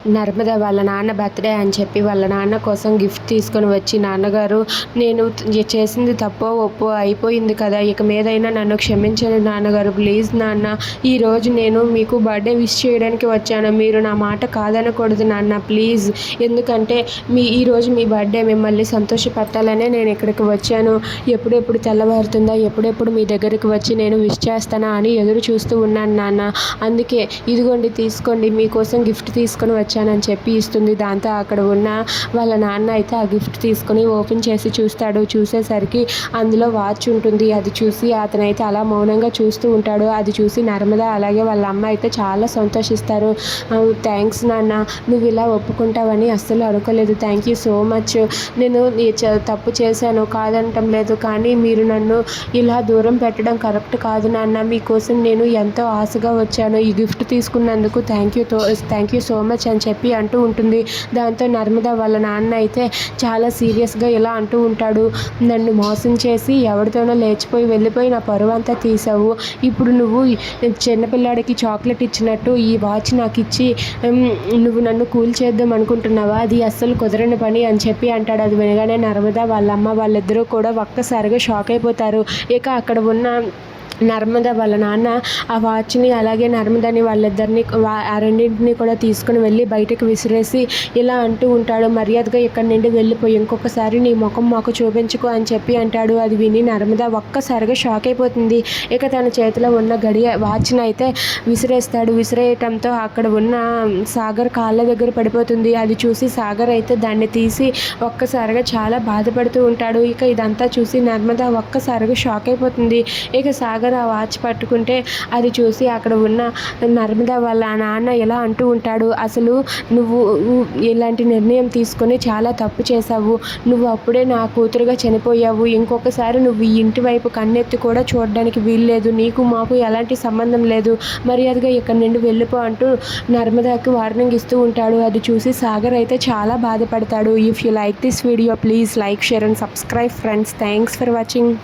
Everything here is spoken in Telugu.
నర్మద వాళ్ళ నాన్న బర్త్డే అని చెప్పి వాళ్ళ నాన్న కోసం గిఫ్ట్ తీసుకొని వచ్చి, నాన్నగారు నేను చేసింది తప్పో ఒప్పో అయిపోయింది కదా, ఇక మీదైనా నన్ను క్షమించండి నాన్నగారు, ప్లీజ్ నాన్న, ఈరోజు నేను మీకు బర్త్డే విష్ చేయడానికి వచ్చాను, మీరు నా మాట కాదనకూడదు నాన్న ప్లీజ్, ఎందుకంటే ఈరోజు మీ బర్త్డే, మిమ్మల్ని సంతోషపెట్టాలనే నేను ఇక్కడికి వచ్చాను, ఎప్పుడెప్పుడు తెల్లవారుతుందా, ఎప్పుడెప్పుడు మీ దగ్గరికి వచ్చి నేను విష్ చేస్తానా అని ఎదురు చూస్తూ ఉన్నాను నాన్న, అందుకే ఇదిగోండి తీసుకోండి, మీకోసం గిఫ్ట్ తీసుకొని వచ్చానని చెప్పి ఇస్తుంది. దాంతో అక్కడ ఉన్న వాళ్ళ నాన్న అయితే ఆ గిఫ్ట్ తీసుకొని ఓపెన్ చేసి చూస్తాడు. చూసేసరికి అందులో వాచ్ ఉంటుంది. అది చూసి అతనైతే అలా మౌనంగా చూస్తూ ఉంటాడు. అది చూసి నర్మద అలాగే వాళ్ళ అమ్మ అయితే చాలా సంతోషిస్తారు. థ్యాంక్స్ నాన్న, నువ్వు ఇలా ఒప్పుకుంటావని అస్సలు అనుకోలేదు, థ్యాంక్ యూ సో మచ్, నేను తప్పు చేశాను కాదనటం లేదు, కానీ మీరు నన్ను ఇలా దూరం పెట్టడం కరెక్ట్ కాదు నాన్న, మీకోసం నేను ఎంతో ఆశగా వచ్చాను, ఈ గిఫ్ట్ తీసుకున్నందుకు థ్యాంక్ యూ సో మచ్ అని చెప్పి అంటూ ఉంటుంది. దాంతో నర్మద వాళ్ళ నాన్న అయితే చాలా సీరియస్గా ఇలా అంటూ ఉంటాడు, నన్ను మోసం చేసి ఎవరితోనో లేచిపోయి వెళ్ళిపోయి నా పరువు అంతా తీసావు, ఇప్పుడు నువ్వు చిన్నపిల్లాడికి చాక్లెట్ ఇచ్చినట్టు ఈ వాచ్ నాకు ఇచ్చి నువ్వు నన్ను కూల్ చేద్దాం అనుకుంటున్నావా, అది అస్సలు కుదరని పని అని చెప్పి అంటాడు. అది వినగానే నర్మద వాళ్ళ అమ్మ వాళ్ళిద్దరూ కూడా ఒక్కసారిగా షాక్ అయిపోతారు. ఇక అక్కడ ఉన్న నర్మద వాళ్ళ నాన్న ఆ వాచ్ని అలాగే నర్మదని వాళ్ళిద్దరిని ఆ రెండింటిని కూడా తీసుకుని వెళ్ళి బయటకు విసిరేసి ఇలా అంటూ ఉంటాడు, మర్యాదగా ఇక్కడి నుండి వెళ్ళిపోయి ఇంకొకసారి నీ ముఖం మాకు చూపించుకో అని చెప్పి అంటాడు. అది విని నర్మద ఒక్కసారిగా షాక్ అయిపోతుంది. ఇక తన చేతిలో ఉన్న వాచ్ని అయితే విసిరేస్తాడు. విసిరేయటంతో అక్కడ ఉన్న సాగర్ కాళ్ళ దగ్గర పడిపోతుంది. అది చూసి సాగర్ అయితే దాన్ని తీసి ఒక్కసారిగా చాలా బాధపడుతూ ఉంటాడు. ఇక ఇదంతా చూసి నర్మద ఒక్కసారిగా షాక్ అయిపోతుంది. ఇక సాగర్ ఆ వాచ్ పట్టుకుంటే అది చూసి అక్కడ ఉన్న నర్మద వాళ్ళ నాన్న ఎలా అంటూ ఉంటాడు, అసలు నువ్వు ఇలాంటి నిర్ణయం తీసుకొని చాలా తప్పు చేశావు, నువ్వు అప్పుడే నా కూతురుగా చనిపోయావు, ఇంకొకసారి నువ్వు ఈ ఇంటి వైపు కన్నెత్తి కూడా చూడడానికి వీల్లేదు, నీకు మాకు ఎలాంటి సంబంధం లేదు, మర్యాదగా ఇక్కడి నుండి వెళ్ళిపో అంటూ నర్మదాకి వార్నింగ్ ఇస్తూ ఉంటాడు. అది చూసి సాగర్ అయితే చాలా బాధపడతాడు. If you like this video please like, share and subscribe friends. Thanks for watching.